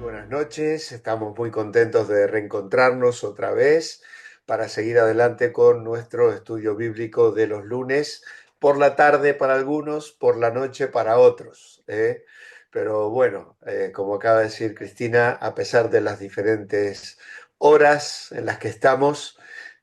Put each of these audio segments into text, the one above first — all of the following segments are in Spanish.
Buenas noches, estamos muy contentos de reencontrarnos otra vez para seguir adelante con nuestro estudio bíblico de los lunes, por la tarde para algunos, por la noche para otros. Pero bueno, como acaba de decir Cristina, a pesar de las diferentes horas en las que estamos,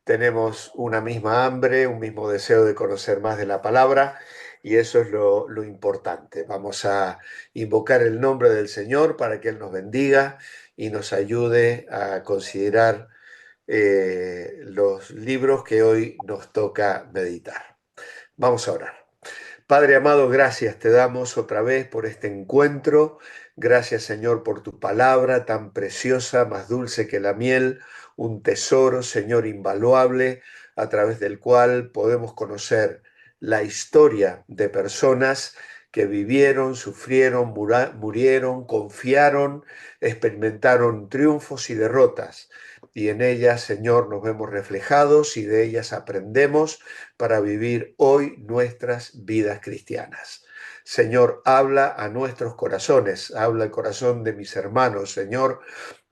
tenemos una misma hambre, un mismo deseo de conocer más de la palabra. Y eso es lo importante. Vamos a invocar el nombre del Señor para que Él nos bendiga y nos ayude a considerar los libros que hoy nos toca meditar. Vamos a orar. Padre amado, gracias te damos otra vez por este encuentro. Gracias, Señor, por tu palabra tan preciosa, más dulce que la miel, un tesoro, Señor, invaluable, a través del cual podemos conocer la historia de personas que vivieron, sufrieron, murieron, confiaron, experimentaron triunfos y derrotas. Y en ellas, Señor, nos vemos reflejados y de ellas aprendemos para vivir hoy nuestras vidas cristianas. Señor, habla a nuestros corazones, habla al corazón de mis hermanos. Señor,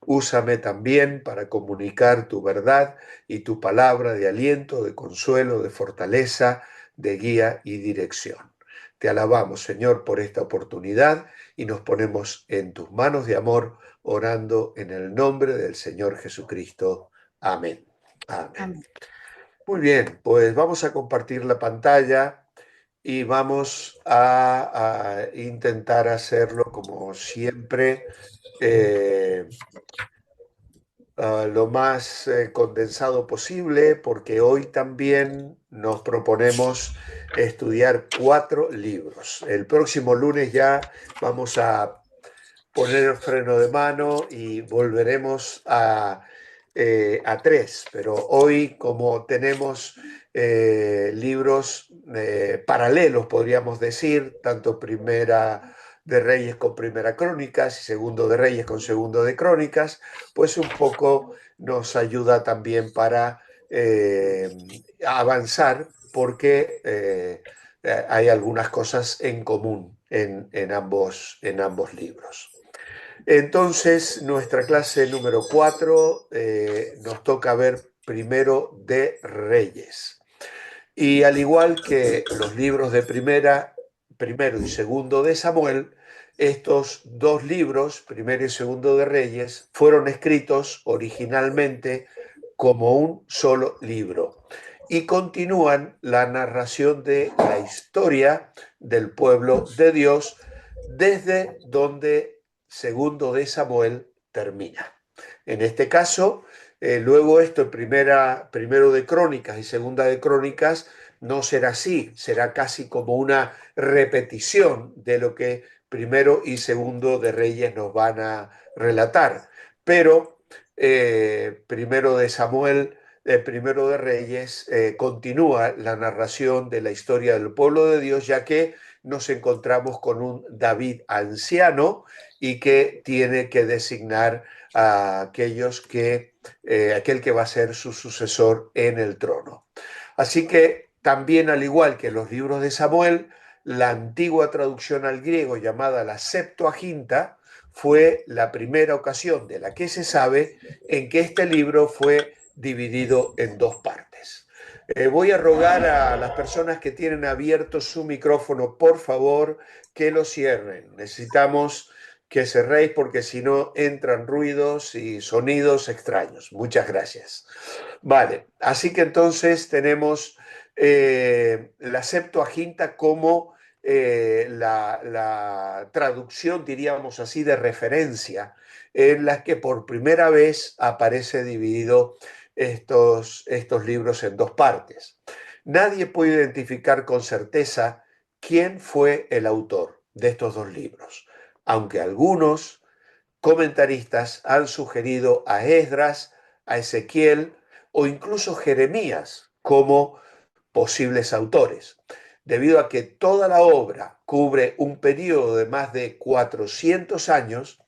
úsame también para comunicar tu verdad y tu palabra de aliento, de consuelo, de fortaleza, de guía y dirección. Te alabamos, Señor, por esta oportunidad y nos ponemos en tus manos de amor, orando en el nombre del Señor Jesucristo. Amén. Amén. Amén. Muy bien, pues vamos a compartir la pantalla y vamos a intentar hacerlo como siempre, eh, lo más condensado posible, porque hoy también nos proponemos estudiar 4 libros. El próximo lunes ya vamos a poner el freno de mano y volveremos a 3, pero hoy como tenemos libros paralelos, podríamos decir, tanto Primera de Reyes con Primera Crónicas y Segundo de Reyes con Segundo de Crónicas, pues un poco nos ayuda también para avanzar porque hay algunas cosas en común en ambos libros. Entonces, nuestra clase número 4 nos toca ver primero de Reyes. Y al igual que los libros de primero y segundo de Samuel, estos dos libros, primero y segundo de Reyes, fueron escritos originalmente como un solo libro y continúan la narración de la historia del pueblo de Dios desde donde segundo de Samuel termina. En este caso, luego esto, primero de Crónicas y segunda de Crónicas, no será así, será casi como una repetición de lo que primero y segundo de Reyes nos van a relatar. Pero primero de Samuel, primero de Reyes, continúa la narración de la historia del pueblo de Dios, ya que nos encontramos con un David anciano y que tiene que designar a aquel que va a ser su sucesor en el trono. Así que también, al igual que los libros de Samuel, la antigua traducción al griego llamada la Septuaginta fue la primera ocasión de la que se sabe en que este libro fue dividido en dos partes. Voy a rogar a las personas que tienen abierto su micrófono, por favor, que lo cierren. Necesitamos que cerréis porque si no entran ruidos y sonidos extraños. Muchas gracias. Vale, así que entonces tenemos la Septuaginta como la traducción, diríamos así, de referencia, en la que por primera vez aparece dividido estos libros en dos partes. Nadie puede identificar con certeza quién fue el autor de estos dos libros, aunque algunos comentaristas han sugerido a Esdras, a Ezequiel o incluso Jeremías como posibles autores, debido a que toda la obra cubre un periodo de más de 400 años.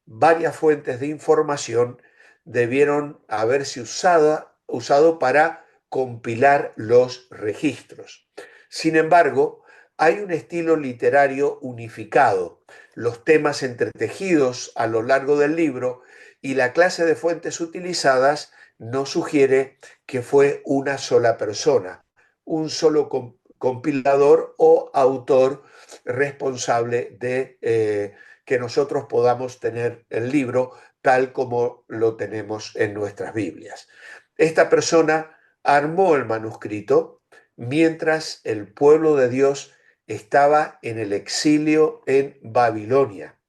Varias fuentes de información debieron haberse usado para compilar los registros. Sin embargo, hay un estilo literario unificado los temas entretejidos a lo largo del libro y la clase de fuentes utilizadas nos sugiere que fue una sola persona, un solo compilador o autor responsable de que nosotros podamos tener el libro tal como lo tenemos en nuestras Biblias. Esta persona armó el manuscrito mientras el pueblo de Dios estaba en el exilio en Babilonia.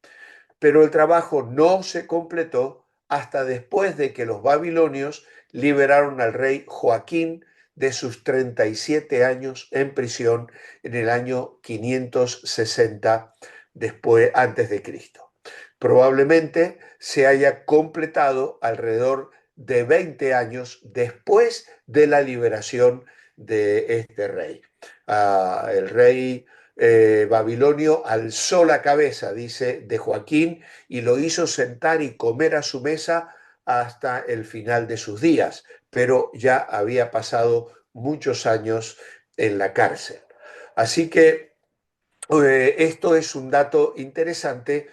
Pero el trabajo no se completó hasta después de que los babilonios liberaron al rey Joaquín de sus 37 años en prisión en el año 560 después, antes de Cristo. Probablemente se haya completado alrededor de 20 años después de la liberación de este rey. El rey babilonio alzó la cabeza, dice, de Joaquín y lo hizo sentar y comer a su mesa hasta el final de sus días, pero ya había pasado muchos años en la cárcel. Así que esto es un dato interesante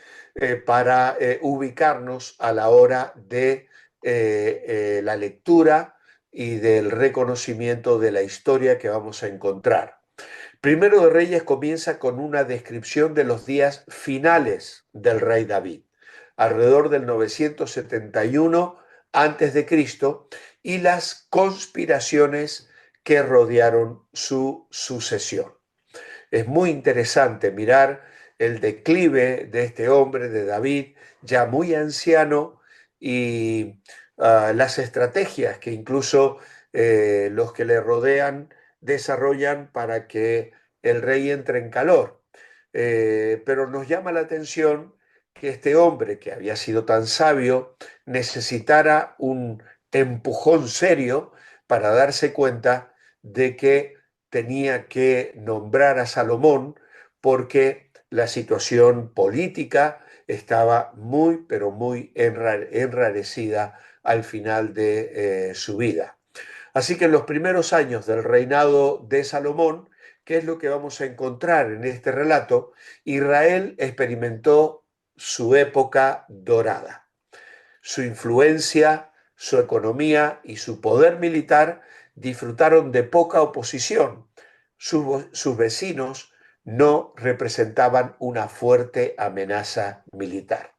para ubicarnos a la hora de la lectura y del reconocimiento de la historia que vamos a encontrar. Primero de Reyes comienza con una descripción de los días finales del rey David, alrededor del 971 antes de Cristo, y las conspiraciones que rodearon su sucesión. Es muy interesante mirar el declive de este hombre, de David, ya muy anciano, y las estrategias que incluso los que le rodean desarrollan para que el rey entre en calor. Pero nos llama la atención que este hombre, que había sido tan sabio, necesitara un empujón serio para darse cuenta de que tenía que nombrar a Salomón porque la situación política estaba muy, pero muy enrarecida al final de su vida. Así que en los primeros años del reinado de Salomón, ¿qué es lo que vamos a encontrar en este relato? Israel experimentó su época dorada. Su influencia, su economía y su poder militar disfrutaron de poca oposición. Sus vecinos no representaban una fuerte amenaza militar.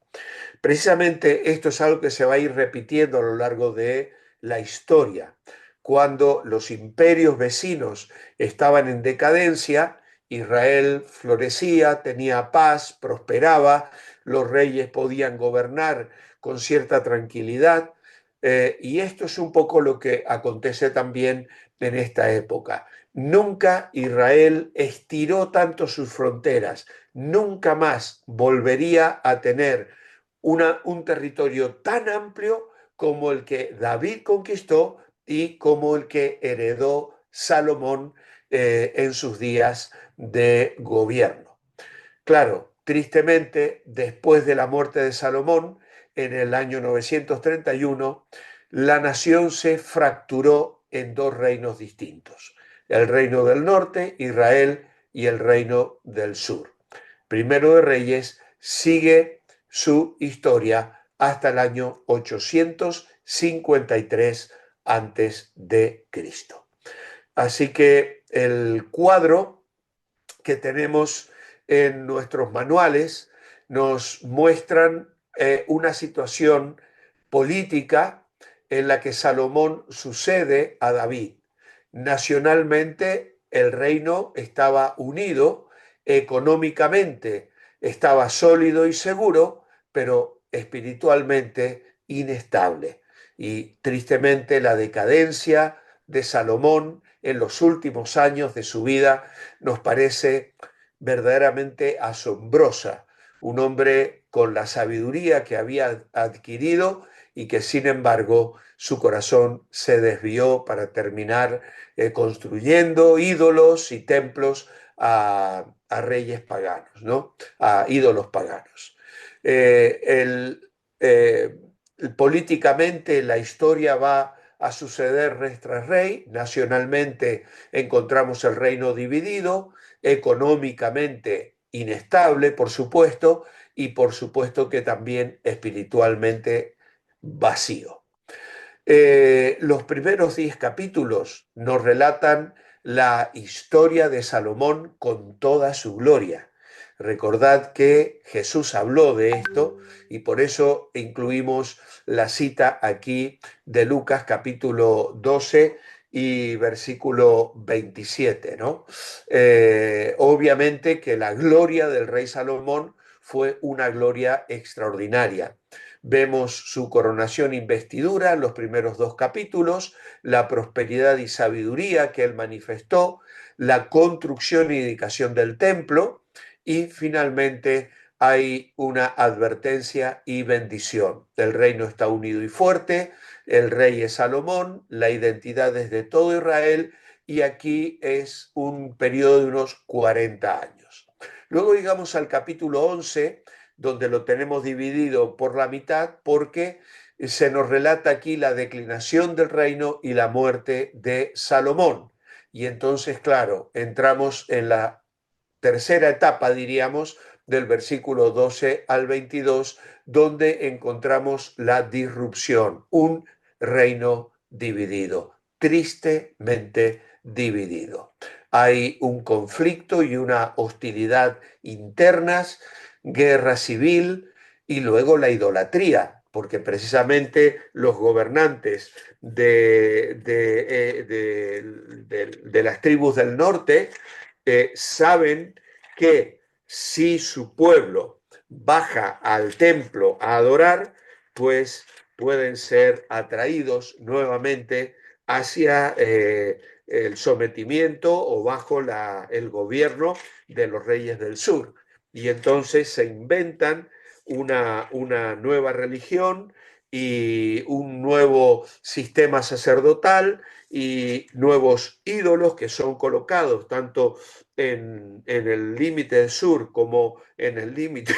Precisamente esto es algo que se va a ir repitiendo a lo largo de la historia. Cuando los imperios vecinos estaban en decadencia, Israel florecía, tenía paz, prosperaba, los reyes podían gobernar con cierta tranquilidad, y esto es un poco lo que acontece también en esta época. Nunca Israel estiró tanto sus fronteras, nunca más volvería a tener un territorio tan amplio como el que David conquistó y como el que heredó Salomón en sus días de gobierno. Claro, tristemente, después de la muerte de Salomón, en el año 931, la nación se fracturó en dos reinos distintos: el reino del norte, Israel, y el reino del sur. Primero de Reyes sigue su historia hasta el año 853 antes de Cristo. Así que el cuadro que tenemos en nuestros manuales nos muestran una situación política en la que Salomón sucede a David. Nacionalmente el reino estaba unido, económicamente estaba sólido y seguro, pero espiritualmente inestable. Y tristemente la decadencia de Salomón en los últimos años de su vida nos parece verdaderamente asombrosa. Un hombre con la sabiduría que había adquirido y que sin embargo su corazón se desvió para terminar construyendo ídolos y templos a reyes paganos, ¿no? A ídolos paganos. Eh, el, eh, Políticamente la historia va a suceder rey tras rey. Nacionalmente encontramos el reino dividido, económicamente inestable, por supuesto, y por supuesto que también espiritualmente vacío. Los primeros 10 capítulos nos relatan la historia de Salomón con toda su gloria. Recordad que Jesús habló de esto y por eso incluimos la cita aquí de Lucas capítulo 12 y versículo 27, ¿no? Obviamente que la gloria del rey Salomón fue una gloria extraordinaria. Vemos su coronación e investidura en los primeros 2 capítulos, la prosperidad y sabiduría que él manifestó, la construcción y dedicación del templo y finalmente hay una advertencia y bendición. El reino está unido y fuerte, el rey es Salomón, la identidad es de todo Israel y aquí es un periodo de unos 40 años. Luego llegamos al capítulo 11, donde lo tenemos dividido por la mitad porque se nos relata aquí la declinación del reino y la muerte de Salomón. Y entonces, claro, entramos en la tercera etapa, diríamos, del versículo 12 al 22, donde encontramos la disrupción, un reino dividido, tristemente dividido. Hay un conflicto y una hostilidad internas, guerra civil y luego la idolatría, porque precisamente los gobernantes de las tribus del norte saben que si su pueblo baja al templo a adorar, pues pueden ser atraídos nuevamente hacia el sometimiento o bajo el gobierno de los reyes del sur. Y entonces se inventan una nueva religión y un nuevo sistema sacerdotal y nuevos ídolos que son colocados tanto en el límite sur como en el límite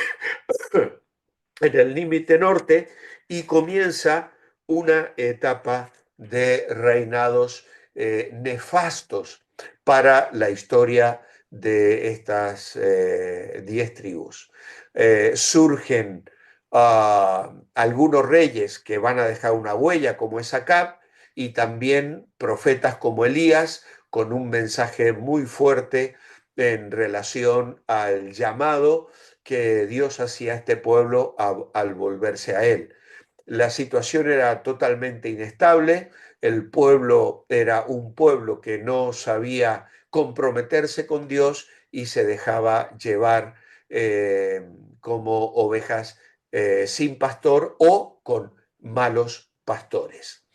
en el límite norte y comienza una etapa de reinados nefastos para la historia de estas 10 tribus. Surgen algunos reyes que van a dejar una huella como es Acab y también profetas como Elías con un mensaje muy fuerte en relación al llamado que Dios hacía a este pueblo al volverse a él. La situación era totalmente inestable, el pueblo era un pueblo que no sabía comprometerse con Dios y se dejaba llevar como ovejas sin pastor o con malos pastores.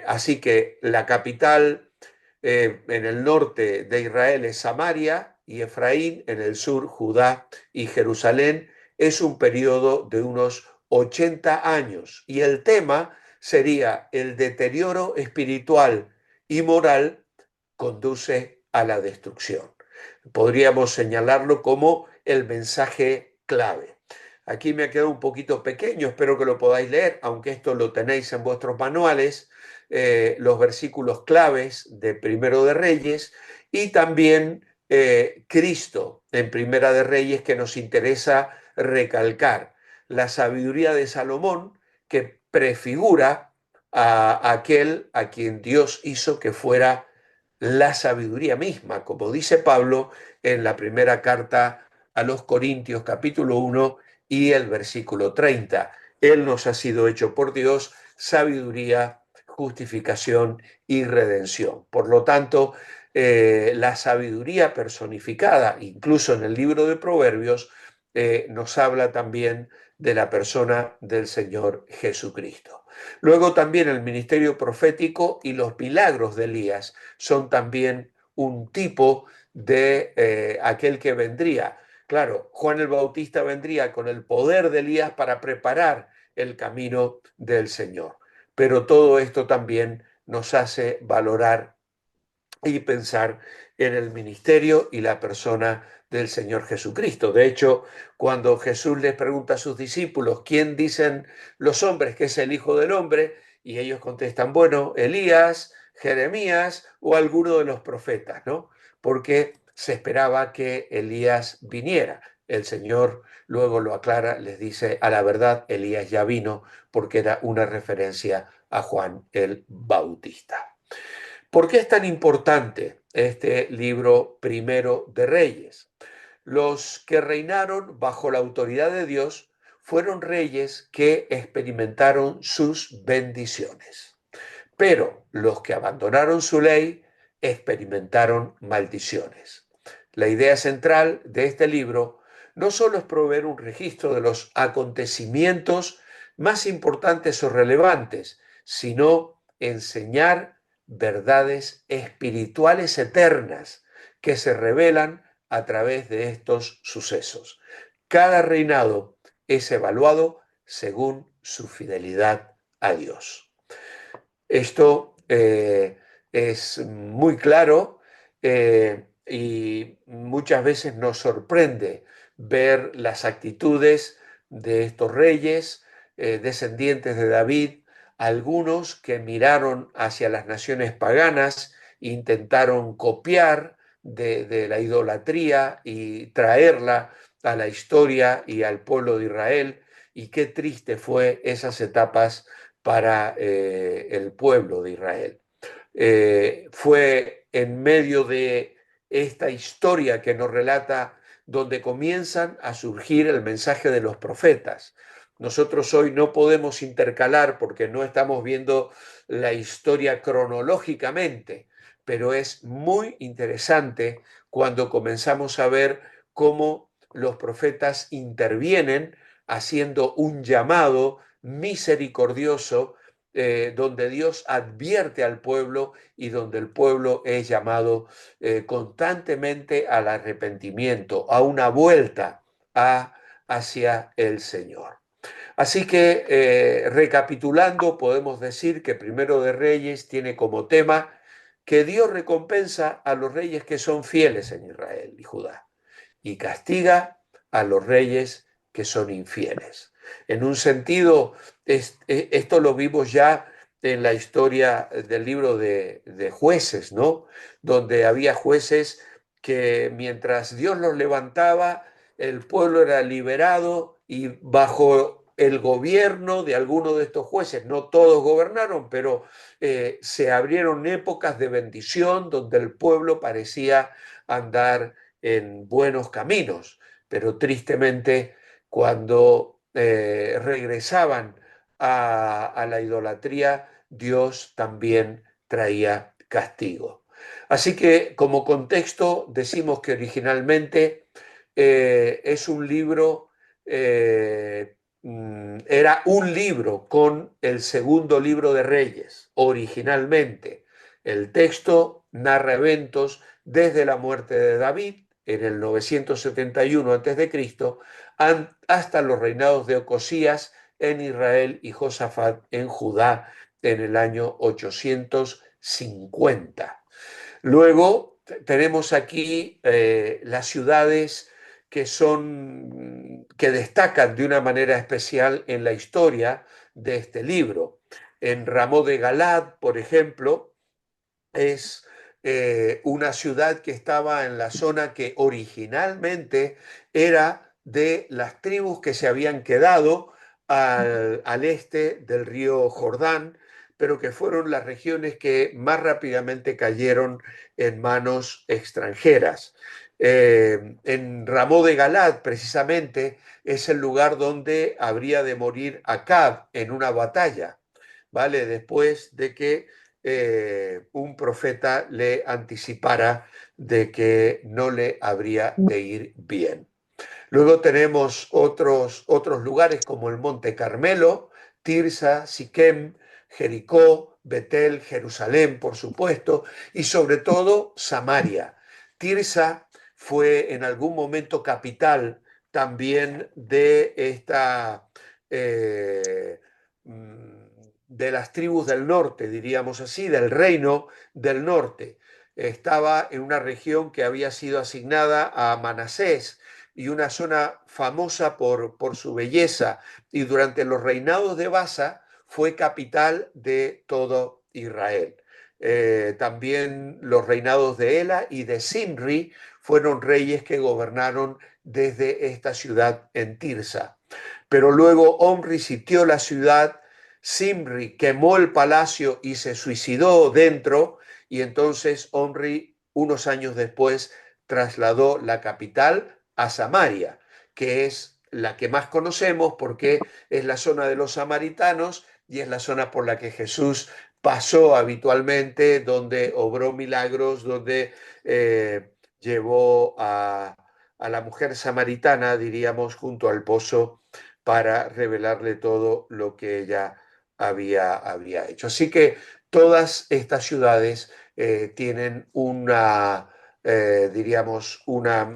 Así que la capital en el norte de Israel es Samaria y Efraín, en el sur Judá y Jerusalén. Es un periodo de unos 80 años y el tema sería el deterioro espiritual y moral conduce a la destrucción. Podríamos señalarlo como el mensaje clave. Aquí me ha quedado un poquito pequeño, espero que lo podáis leer, aunque esto lo tenéis en vuestros manuales, los versículos claves de Primero de Reyes y también Cristo en Primera de Reyes, que nos interesa recalcar la sabiduría de Salomón, que prefigura a aquel a quien Dios hizo que fuera la sabiduría misma, como dice Pablo en la primera carta a los Corintios capítulo 1 y el versículo 30. Él nos ha sido hecho por Dios sabiduría, justificación y redención. Por lo tanto, la sabiduría personificada, incluso en el libro de Proverbios, nos habla también de la persona del Señor Jesucristo. Luego también el ministerio profético y los milagros de Elías son también un tipo de aquel que vendría. Claro, Juan el Bautista vendría con el poder de Elías para preparar el camino del Señor. Pero todo esto también nos hace valorar y pensar en el ministerio y la persona del Señor Jesucristo. De hecho, cuando Jesús les pregunta a sus discípulos, ¿quién dicen los hombres que es el Hijo del Hombre? Y ellos contestan, bueno, Elías, Jeremías o alguno de los profetas, ¿no? Porque se esperaba que Elías viniera. el Señor luego lo aclara, les dice, a la verdad, Elías ya vino, porque era una referencia a Juan el Bautista. ¿Por qué es tan importante este libro primero de Reyes? Los que reinaron bajo la autoridad de Dios fueron reyes que experimentaron sus bendiciones. Pero los que abandonaron su ley experimentaron maldiciones. La idea central de este libro no solo es proveer un registro de los acontecimientos más importantes o relevantes, sino enseñar verdades espirituales eternas que se revelan a través de estos sucesos. Cada reinado es evaluado según su fidelidad a Dios. Esto es muy claro y muchas veces nos sorprende ver las actitudes de estos reyes descendientes de David, algunos que miraron hacia las naciones paganas, intentaron copiar de la idolatría y traerla a la historia y al pueblo de Israel, y qué triste fue esas etapas para el pueblo de Israel. Fue en medio de esta historia que nos relata donde comienzan a surgir el mensaje de los profetas. Nosotros hoy no podemos intercalar porque no estamos viendo la historia cronológicamente, pero es muy interesante cuando comenzamos a ver cómo los profetas intervienen haciendo un llamado misericordioso donde Dios advierte al pueblo y donde el pueblo es llamado constantemente al arrepentimiento, a una vuelta hacia el Señor. Así que, recapitulando, podemos decir que Primero de Reyes tiene como tema que Dios recompensa a los reyes que son fieles en Israel y Judá y castiga a los reyes que son infieles. En un sentido, esto lo vimos ya en la historia del libro de jueces, ¿no? Donde había jueces que mientras Dios los levantaba, el pueblo era liberado y bajo el gobierno de algunos de estos jueces, no todos gobernaron, pero se abrieron épocas de bendición donde el pueblo parecía andar en buenos caminos, pero tristemente cuando regresaban a la idolatría, Dios también traía castigo. Así que como contexto decimos que originalmente es un libro, era un libro con el segundo libro de Reyes, originalmente. El texto narra eventos desde la muerte de David en el 971 a.C. hasta los reinados de Ocosías en Israel y Josafat en Judá en el año 850. Luego tenemos aquí las ciudades que destacan de una manera especial en la historia de este libro. En Ramón de Galad, por ejemplo, es una ciudad que estaba en la zona que originalmente era de las tribus que se habían quedado al este del río Jordán, pero que fueron las regiones que más rápidamente cayeron en manos extranjeras. En Ramón de Galad, precisamente, es el lugar donde habría de morir Acab en una batalla, ¿vale? Después de que un profeta le anticipara de que no le habría de ir bien. Luego tenemos otros lugares como el Monte Carmelo, Tirsa, Siquem, Jericó, Betel, Jerusalén, por supuesto, y sobre todo Samaria. Tirsa fue en algún momento capital también de esta de las tribus del norte, diríamos así, del reino del norte. Estaba en una región que había sido asignada a Manasés y una zona famosa por su belleza, y durante los reinados de Basa fue capital de todo Israel. También los reinados de Ela y de Simri fueron reyes que gobernaron desde esta ciudad en Tirsa. Pero luego Omri sitió la ciudad, Simri quemó el palacio y se suicidó dentro, y entonces Omri, unos años después, trasladó la capital a Samaria, que es la que más conocemos porque es la zona de los samaritanos y es la zona por la que Jesús pasó habitualmente, donde obró milagros, donde llevó a la mujer samaritana, diríamos, junto al pozo para revelarle todo lo que ella había hecho. Así que todas estas ciudades tienen una, diríamos, una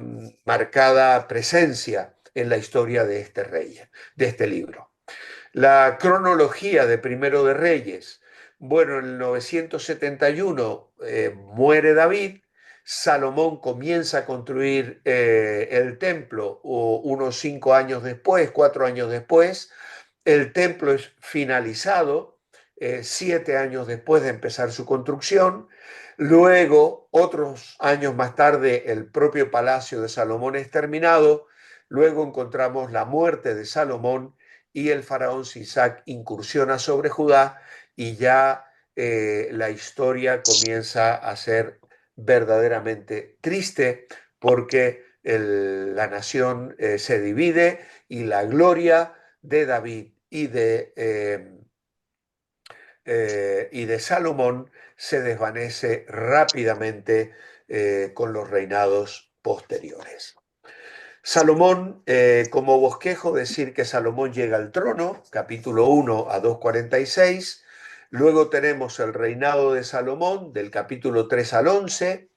marcada presencia en la historia de este rey, de este libro. La cronología de Primero de Reyes. Bueno, en el 971 muere David, Salomón comienza a construir el templo unos 5 años después, 4 años después. El templo es finalizado 7 años después de empezar su construcción. Luego, otros años más tarde, el propio palacio de Salomón es terminado. Luego encontramos la muerte de Salomón y el faraón Sisac incursiona sobre Judá y ya la historia comienza a ser verdaderamente triste porque la nación se divide y la gloria de David y de Salomón se desvanece rápidamente con los reinados posteriores. Salomón, como bosquejo, decir que Salomón llega al trono, capítulo 1 a 2:46. Luego tenemos el reinado de Salomón, del capítulo 3 al 11.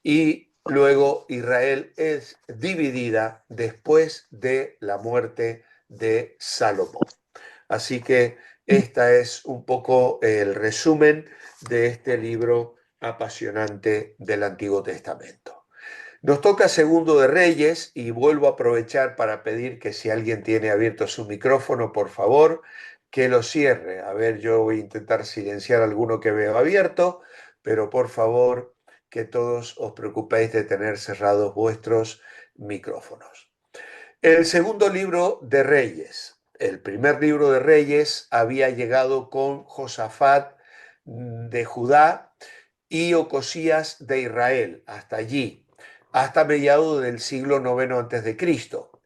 Y luego Israel es dividida después de la muerte de Salomón. Así que este es un poco el resumen de este libro apasionante del Antiguo Testamento. Nos toca Segundo de Reyes y vuelvo a aprovechar para pedir que si alguien tiene abierto su micrófono, por favor, que lo cierre. A ver, yo voy a intentar silenciar alguno que veo abierto, pero por favor que todos os preocupéis de tener cerrados vuestros micrófonos. El segundo libro de Reyes. El primer libro de Reyes había llegado con Josafat de Judá y Ocosías de Israel, hasta allí, hasta mediados del siglo IX a.C.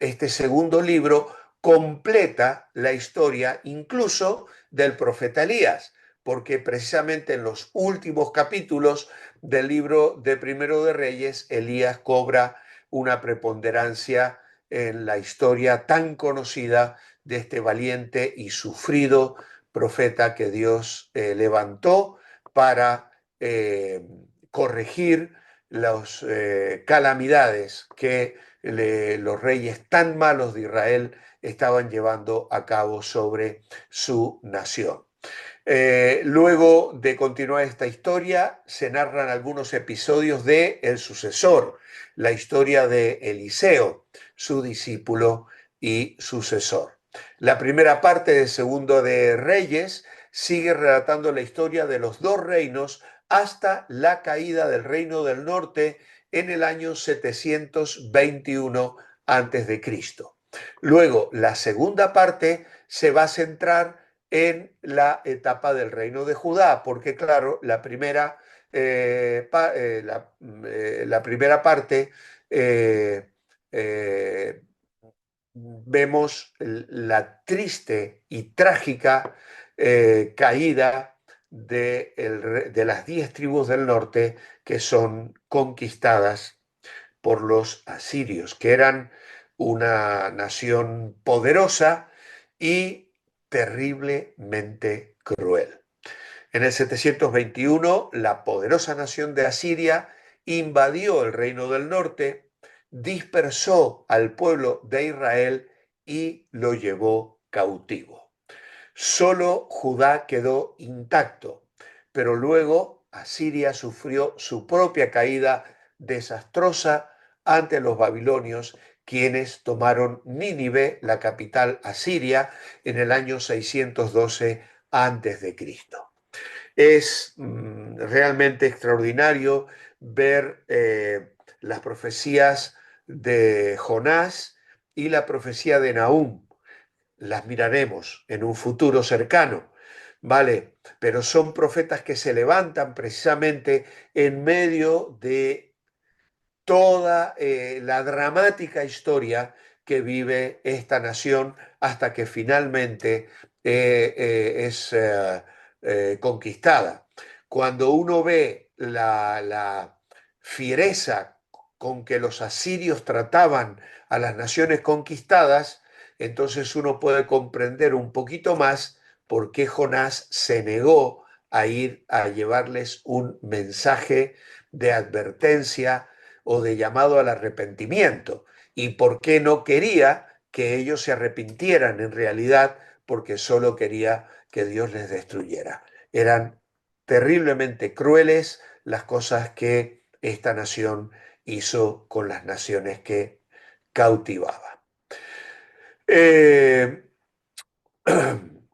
Este segundo libro completa la historia incluso del profeta Elías, porque precisamente en los últimos capítulos del libro de Primero de Reyes, Elías cobra una preponderancia en la historia tan conocida de este valiente y sufrido profeta que Dios levantó para corregir las calamidades que los reyes tan malos de Israel estaban llevando a cabo sobre su nación. Luego de continuar esta historia, se narran algunos episodios de el sucesor, la historia de Eliseo, su discípulo y sucesor. La primera parte de Segundo de Reyes sigue relatando la historia de los dos reinos hasta la caída del reino del norte en el año 721 a.C. Luego, la segunda parte se va a centrar en la etapa del reino de Judá, porque claro, la primera parte eh, eh, vemos la triste y trágica caída de las 10 tribus del norte que son conquistadas por los asirios, que eran una nación poderosa y terriblemente cruel. En el 721, la poderosa nación de Asiria invadió el reino del norte, dispersó al pueblo de Israel y lo llevó cautivo. Solo Judá quedó intacto, pero luego Asiria sufrió su propia caída desastrosa ante los babilonios, quienes tomaron Nínive, la capital asiria, en el año 612 a.C. Es realmente extraordinario ver las profecías de Jonás y la profecía de Nahum. Las miraremos en un futuro cercano, ¿vale? Pero son profetas que se levantan precisamente en medio de toda la dramática historia que vive esta nación hasta que finalmente es conquistada. Cuando uno ve la fiereza con que los asirios trataban a las naciones conquistadas, entonces uno puede comprender un poquito más por qué Jonás se negó a ir a llevarles un mensaje de advertencia o de llamado al arrepentimiento, y por qué no quería que ellos se arrepintieran en realidad, porque solo quería que Dios les destruyera. Eran terriblemente crueles las cosas que esta nación hizo con las naciones que cautivaba. Eh,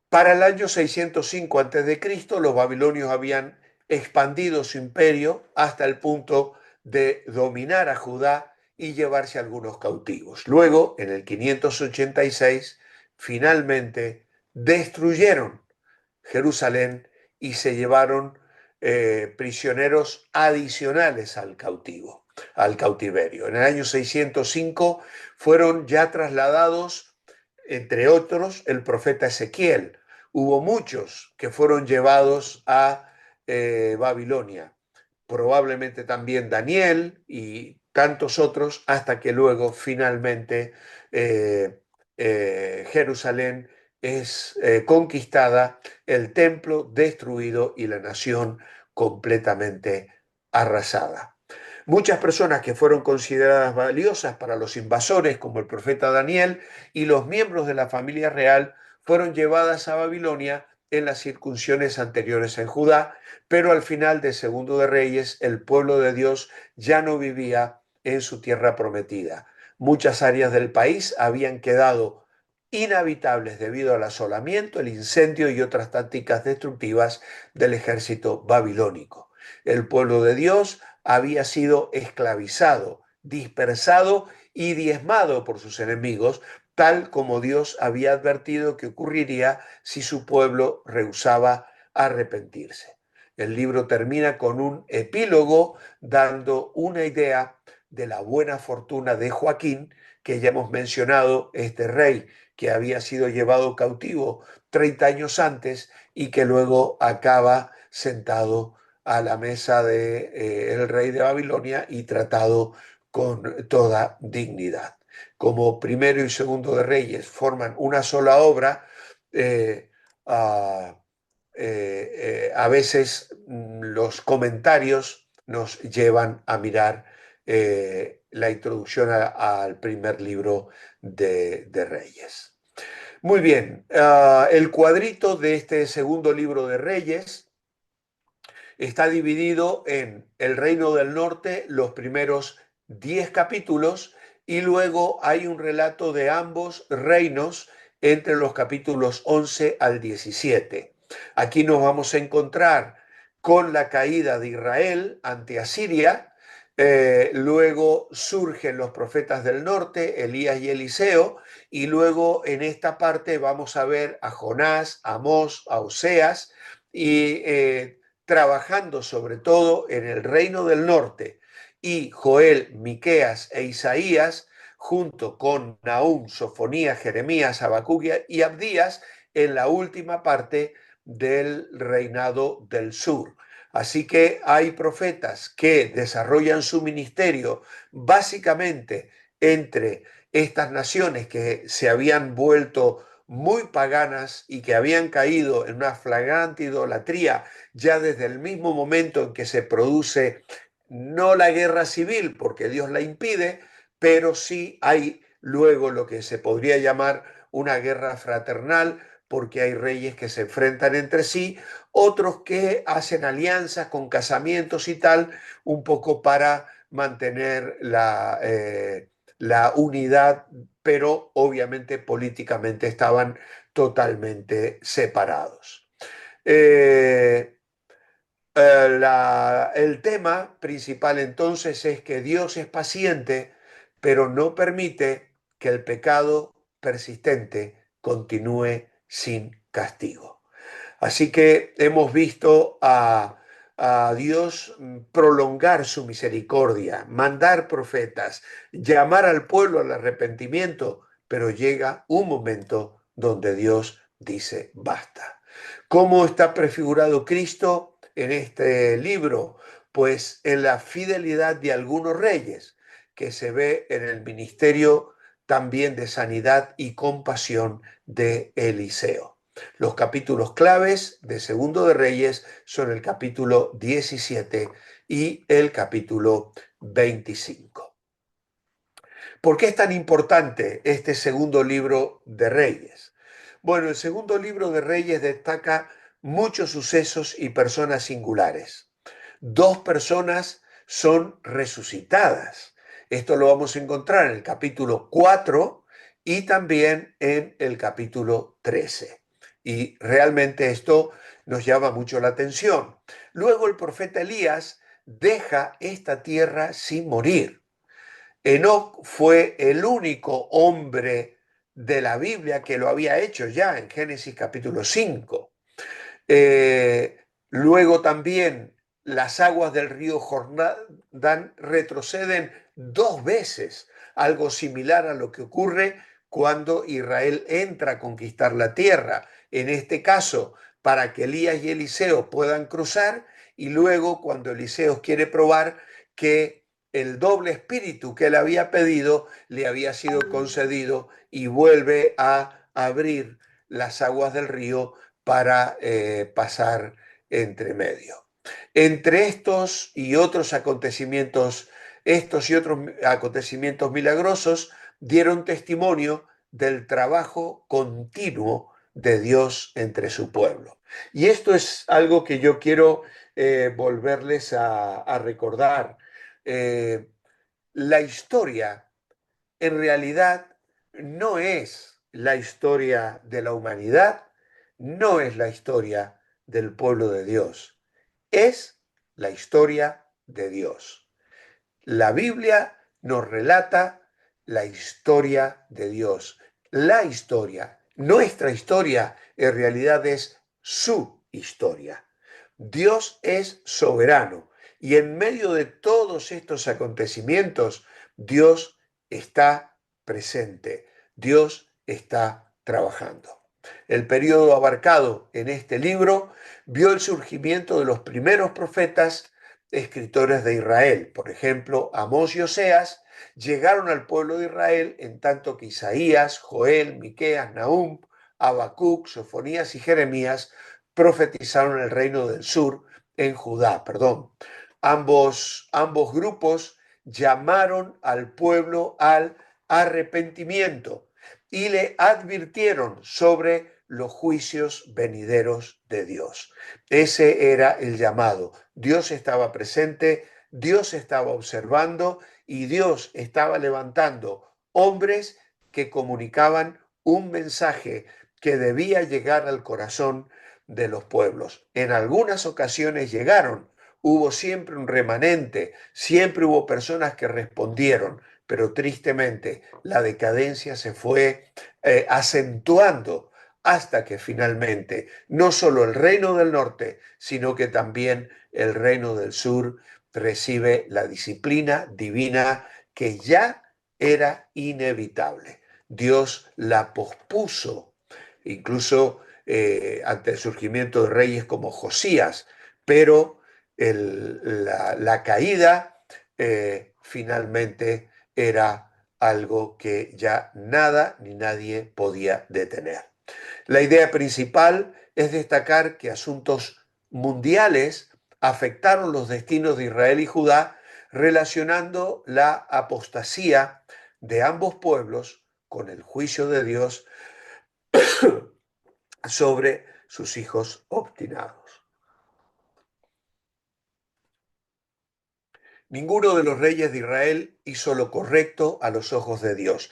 para el año 605 a.C., los babilonios habían expandido su imperio hasta el punto de dominar a Judá y llevarse algunos cautivos. Luego, en el 586, finalmente destruyeron Jerusalén y se llevaron prisioneros adicionales al cautiverio. En el año 605 fueron ya trasladados, entre otros, el profeta Ezequiel. Hubo muchos que fueron llevados a Babilonia, probablemente también Daniel y tantos otros, hasta que luego finalmente Jerusalén es conquistada, el templo destruido y la nación completamente arrasada. Muchas personas que fueron consideradas valiosas para los invasores, como el profeta Daniel y los miembros de la familia real, fueron llevadas a Babilonia en las circunciones anteriores en Judá, pero al final de Segundo de Reyes, el pueblo de Dios ya no vivía en su tierra prometida. Muchas áreas del país habían quedado inhabitables debido al asolamiento, el incendio y otras tácticas destructivas del ejército babilónico. El pueblo de Dios había sido esclavizado, dispersado y diezmado por sus enemigos, tal como Dios había advertido que ocurriría si su pueblo rehusaba arrepentirse. El libro termina con un epílogo dando una idea de la buena fortuna de Joaquín, que ya hemos mencionado, este rey que había sido llevado cautivo 30 años antes y que luego acaba sentado a la mesa de el rey de Babilonia y tratado con toda dignidad. Como primero y segundo de Reyes forman una sola obra, eh, a, a veces los comentarios nos llevan a mirar la introducción al primer libro de Reyes. Muy bien, el cuadrito de este segundo libro de Reyes está dividido en el Reino del Norte, los primeros 10 capítulos, y luego hay un relato de ambos reinos entre los capítulos 11 al 17. Aquí nos vamos a encontrar con la caída de Israel ante Asiria, luego surgen los profetas del norte, Elías y Eliseo, y luego en esta parte vamos a ver a Jonás, a Amós, a Oseas, y trabajando sobre todo en el reino del norte, y Joel, Miqueas e Isaías, junto con Nahum, Sofonías, Jeremías, Habacuc y Abdías, en la última parte del reinado del sur. Así que hay profetas que desarrollan su ministerio básicamente entre estas naciones que se habían vuelto muy paganas y que habían caído en una flagrante idolatría ya desde el mismo momento en que se produce no la guerra civil, porque Dios la impide, pero sí hay luego lo que se podría llamar una guerra fraternal, porque hay reyes que se enfrentan entre sí, otros que hacen alianzas con casamientos y tal, un poco para mantener la unidad, pero obviamente políticamente estaban totalmente separados. Eh, El tema principal entonces es que Dios es paciente, pero no permite que el pecado persistente continúe sin castigo. Así que hemos visto a Dios prolongar su misericordia, mandar profetas, llamar al pueblo al arrepentimiento, pero llega un momento donde Dios dice basta. ¿Cómo está prefigurado Cristo en este libro? Pues en la fidelidad de algunos reyes, que se ve en el ministerio también de sanidad y compasión de Eliseo. Los capítulos claves de Segundo de Reyes son el capítulo 17 y el capítulo 25. ¿Por qué es tan importante este segundo libro de Reyes? Bueno, el segundo libro de Reyes destaca muchos sucesos y personas singulares. Dos personas son resucitadas. Esto lo vamos a encontrar en el capítulo 4 y también en el capítulo 13. Y realmente esto nos llama mucho la atención. Luego el profeta Elías deja esta tierra sin morir. Enoc fue el único hombre de la Biblia que lo había hecho ya en Génesis capítulo 5. Luego también las aguas del río Jordán retroceden dos veces, algo similar a lo que ocurre cuando Israel entra a conquistar la tierra. En este caso, para que Elías y Eliseo puedan cruzar, y luego cuando Eliseo quiere probar que el doble espíritu que él había pedido le había sido concedido y vuelve a abrir las aguas del río para pasar entre medio. Entre estos y otros acontecimientos milagrosos dieron testimonio del trabajo continuo de Dios entre su pueblo. Y esto es algo que yo quiero volverles a recordar. Eh, la historia en realidad no es la historia de la humanidad, no es la historia del pueblo de Dios, es la historia de Dios. La Biblia nos relata la historia de Dios. La historia, nuestra historia, en realidad es su historia. Dios es soberano y en medio de todos estos acontecimientos, Dios está presente, Dios está trabajando. El periodo abarcado en este libro vio el surgimiento de los primeros profetas escritores de Israel. Por ejemplo, Amós y Oseas llegaron al pueblo de Israel en tanto que Isaías, Joel, Miqueas, Nahum, Habacuc, Sofonías y Jeremías profetizaron el reino del sur en Judá. Ambos grupos llamaron al pueblo al arrepentimiento y le advirtieron sobre los juicios venideros de Dios. Ese era el llamado. Dios estaba presente, Dios estaba observando y Dios estaba levantando hombres que comunicaban un mensaje que debía llegar al corazón de los pueblos. En algunas ocasiones llegaron, hubo siempre un remanente, siempre hubo personas que respondieron, pero tristemente la decadencia se fue acentuando hasta que finalmente no solo el reino del norte, sino que también el reino del sur recibe la disciplina divina que ya era inevitable. Dios la pospuso, incluso ante el surgimiento de reyes como Josías, pero la caída finalmente era algo que ya nada ni nadie podía detener. La idea principal es destacar que asuntos mundiales afectaron los destinos de Israel y Judá, relacionando la apostasía de ambos pueblos con el juicio de Dios sobre sus hijos obstinados. Ninguno de los reyes de Israel hizo lo correcto a los ojos de Dios.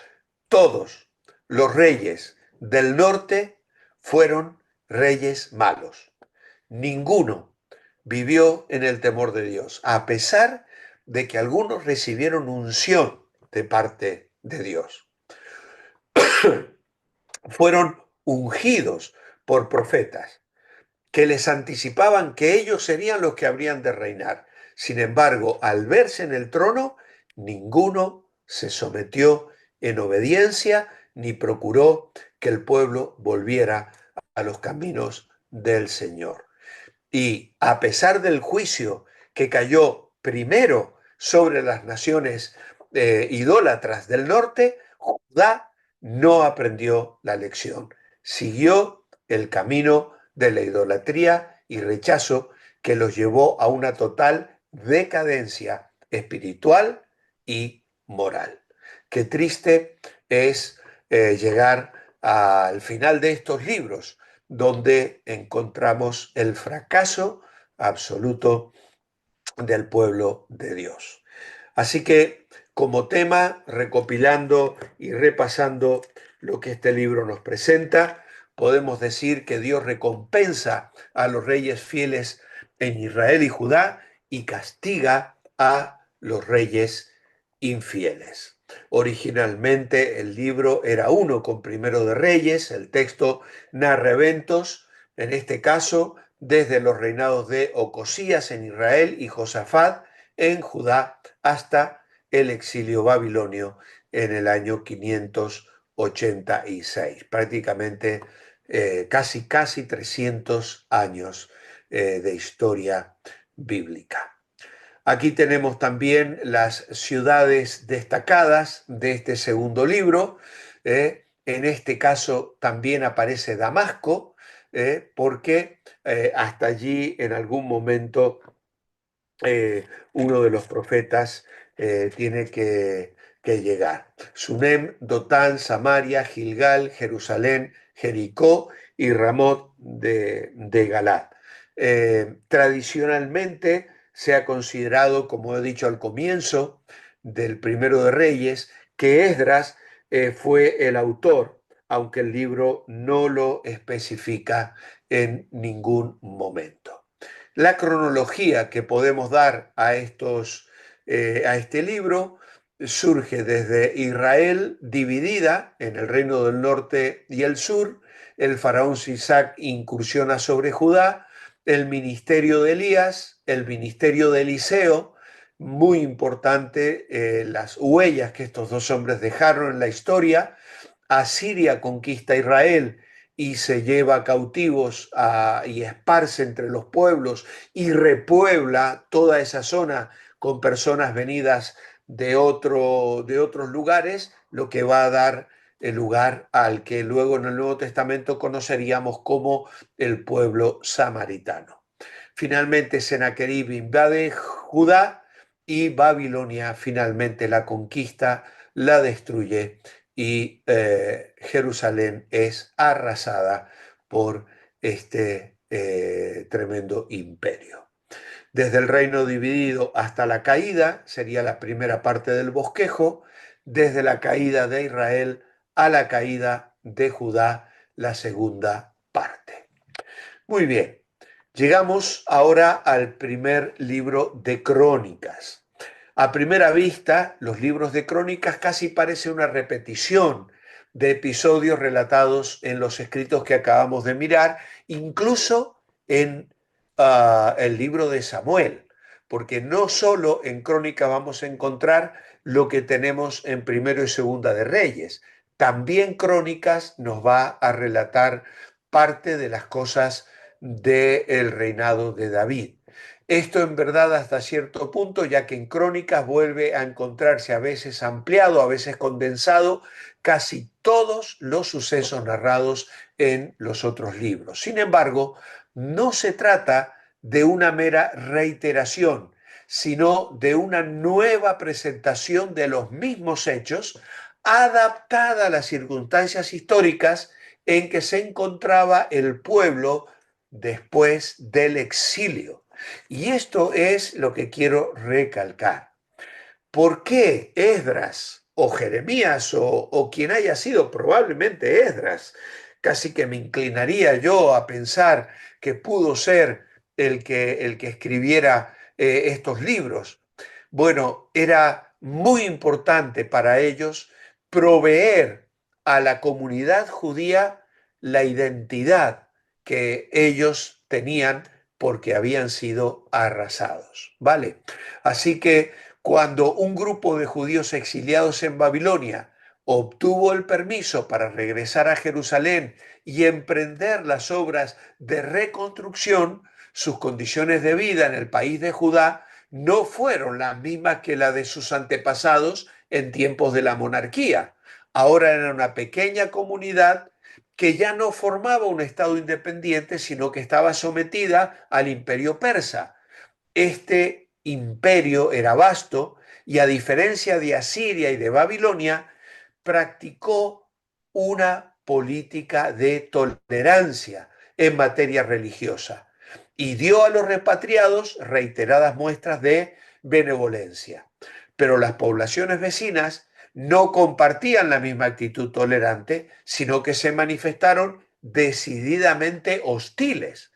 Todos los reyes del norte fueron reyes malos. Ninguno vivió en el temor de Dios, a pesar de que algunos recibieron unción de parte de Dios. Fueron ungidos por profetas que les anticipaban que ellos serían los que habrían de reinar. Sin embargo, al verse en el trono, ninguno se sometió en obediencia ni procuró que el pueblo volviera a los caminos del Señor. Y a pesar del juicio que cayó primero sobre las naciones idólatras del norte, Judá no aprendió la lección. Siguió el camino de la idolatría y rechazo que los llevó a una total decadencia espiritual y moral. Qué triste es llegar al final de estos libros, donde encontramos el fracaso absoluto del pueblo de Dios. Así que, como tema, recopilando y repasando lo que este libro nos presenta, podemos decir que Dios recompensa a los reyes fieles en Israel y Judá y castiga a los reyes infieles. Originalmente el libro era uno con Primero de Reyes, el texto narra eventos, en este caso desde los reinados de Ocosías en Israel y Josafat en Judá hasta el exilio babilonio en el año 586, prácticamente casi 300 años de historia bíblica. Aquí tenemos también las ciudades destacadas de este segundo libro. En este caso también aparece Damasco, porque hasta allí en algún momento uno de los profetas tiene que llegar. Sunem, Dotán, Samaria, Gilgal, Jerusalén, Jericó y Ramot de Galat. Tradicionalmente se ha considerado, como he dicho al comienzo del Primero de Reyes, que Esdras fue el autor, aunque el libro no lo especifica en ningún momento. La cronología que podemos dar a este libro surge desde Israel dividida en el reino del norte y el sur, el faraón Sisac incursiona sobre Judá, el ministerio de Elías, el ministerio de Eliseo, muy importante las huellas que estos dos hombres dejaron en la historia. Asiria conquista Israel y se lleva cautivos y esparce entre los pueblos y repuebla toda esa zona con personas venidas de otros lugares, lo que va a dar el lugar al que luego en el Nuevo Testamento conoceríamos como el pueblo samaritano. Finalmente Sennacherib invade Judá y Babilonia finalmente la conquista, la destruye y Jerusalén es arrasada por este tremendo imperio. Desde el reino dividido hasta la caída, sería la primera parte del bosquejo, desde la caída de Israel a la caída de Judá, la segunda parte. Muy bien, llegamos ahora al primer libro de Crónicas. A primera vista, los libros de Crónicas casi parece una repetición de episodios relatados en los escritos que acabamos de mirar, incluso en el libro de Samuel, porque no solo en Crónicas vamos a encontrar lo que tenemos en Primero y Segunda de Reyes, también Crónicas nos va a relatar parte de las cosas del reinado de David. Esto en verdad hasta cierto punto, ya que en Crónicas vuelve a encontrarse a veces ampliado, a veces condensado, casi todos los sucesos narrados en los otros libros. Sin embargo, no se trata de una mera reiteración, sino de una nueva presentación de los mismos hechos, adaptada a las circunstancias históricas en que se encontraba el pueblo después del exilio. Y esto es lo que quiero recalcar. ¿Por qué Esdras o Jeremías o quien haya sido, probablemente Esdras, casi que me inclinaría yo a pensar que pudo ser el que escribiera estos libros? Bueno, era muy importante para ellos proveer a la comunidad judía la identidad que ellos tenían porque habían sido arrasados, ¿vale? Así que cuando un grupo de judíos exiliados en Babilonia obtuvo el permiso para regresar a Jerusalén y emprender las obras de reconstrucción, sus condiciones de vida en el país de Judá no fueron las mismas que las de sus antepasados en tiempos de la monarquía. Ahora era una pequeña comunidad que ya no formaba un estado independiente, sino que estaba sometida al imperio persa. Este imperio era vasto y, a diferencia de Asiria y de Babilonia, practicó una política de tolerancia en materia religiosa y dio a los repatriados reiteradas muestras de benevolencia. Pero las poblaciones vecinas no compartían la misma actitud tolerante, sino que se manifestaron decididamente hostiles.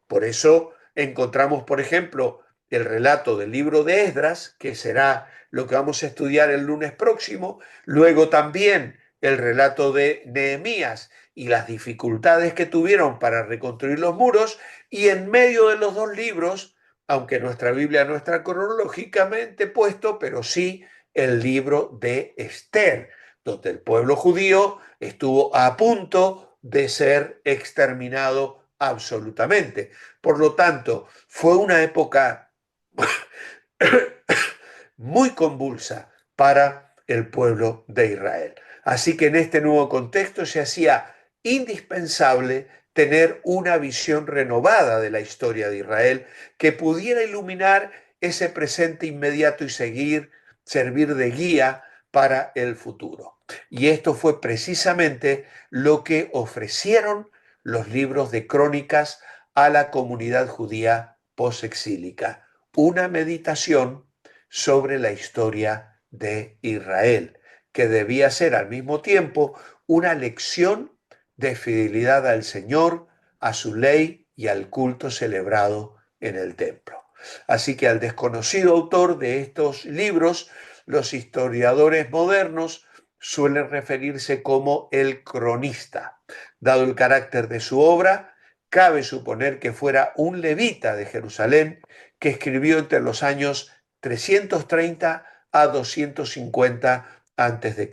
Por eso encontramos, por ejemplo, el relato del libro de Esdras, que será lo que vamos a estudiar el lunes próximo, luego también el relato de Nehemías y las dificultades que tuvieron para reconstruir los muros, y en medio de los dos libros, aunque nuestra Biblia no está cronológicamente puesto, pero sí el libro de Esther, donde el pueblo judío estuvo a punto de ser exterminado absolutamente. Por lo tanto, fue una época muy convulsa para el pueblo de Israel. Así que en este nuevo contexto se hacía indispensable tener una visión renovada de la historia de Israel que pudiera iluminar ese presente inmediato y servir de guía para el futuro. Y esto fue precisamente lo que ofrecieron los libros de crónicas a la comunidad judía posexílica. Una meditación sobre la historia de Israel, que debía ser al mismo tiempo una lección de fidelidad al Señor, a su ley y al culto celebrado en el templo. Así que al desconocido autor de estos libros, los historiadores modernos suelen referirse como el cronista. Dado el carácter de su obra, cabe suponer que fuera un levita de Jerusalén que escribió entre los años 330 a 250 a.C.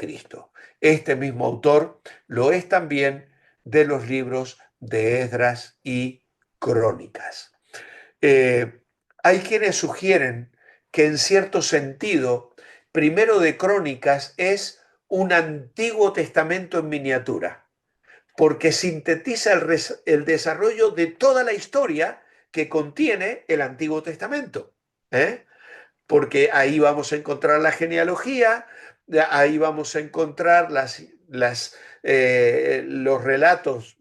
Este mismo autor lo es también de los libros de Esdras y Crónicas. Hay quienes sugieren que, en cierto sentido, Primero de Crónicas es un Antiguo Testamento en miniatura, porque sintetiza el desarrollo de toda la historia que contiene el Antiguo Testamento. Porque ahí vamos a encontrar la genealogía, ahí vamos a encontrar los relatos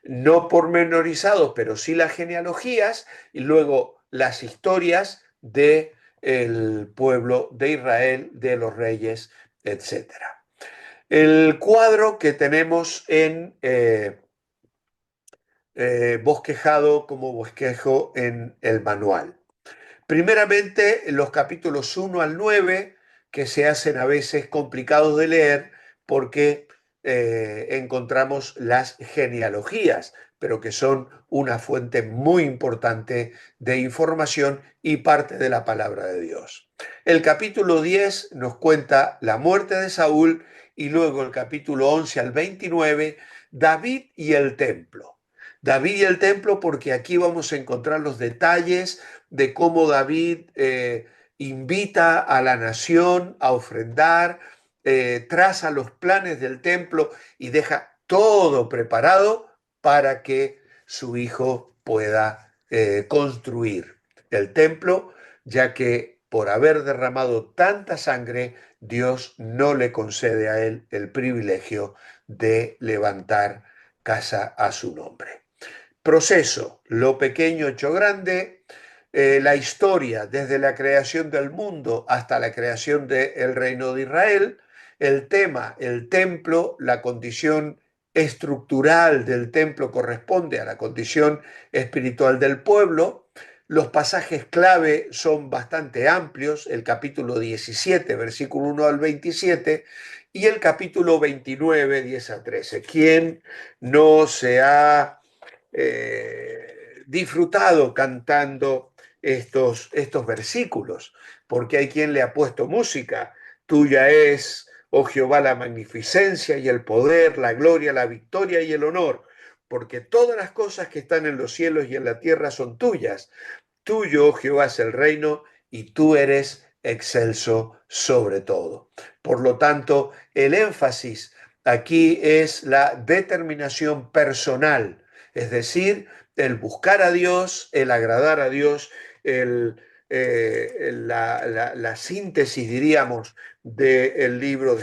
no pormenorizados, pero sí las genealogías, y luego las historias del pueblo de Israel, de los reyes, etcétera. El cuadro que tenemos en bosquejado como bosquejo en el manual. Primeramente, los capítulos 1 al 9, que se hacen a veces complicados de leer porque encontramos las genealogías, pero que son una fuente muy importante de información y parte de la palabra de Dios. El capítulo 10 nos cuenta la muerte de Saúl, y luego el capítulo 11 al 29, David y el templo. David y el templo, porque aquí vamos a encontrar los detalles de cómo David invita a la nación a ofrendar, traza los planes del templo y deja todo preparado para que su hijo pueda construir el templo, ya que por haber derramado tanta sangre, Dios no le concede a él el privilegio de levantar casa a su nombre. Proceso, lo pequeño hecho grande, la historia desde la creación del mundo hasta la creación del reino de Israel, el tema, el templo, la condición estructural del templo corresponde a la condición espiritual del pueblo. Los pasajes clave son bastante amplios, el capítulo 17, versículo 1 al 27, y el capítulo 29, 10 a 13. ¿Quién no se ha disfrutado cantando estos versículos? Porque hay quien le ha puesto música. Tuya es, oh Jehová, la magnificencia y el poder, la gloria, la victoria y el honor, porque todas las cosas que están en los cielos y en la tierra son tuyas. Tuyo, oh Jehová, es el reino y tú eres excelso sobre todo. Por lo tanto, el énfasis aquí es la determinación personal, es decir, el buscar a Dios, el agradar a Dios, la síntesis, diríamos, del libro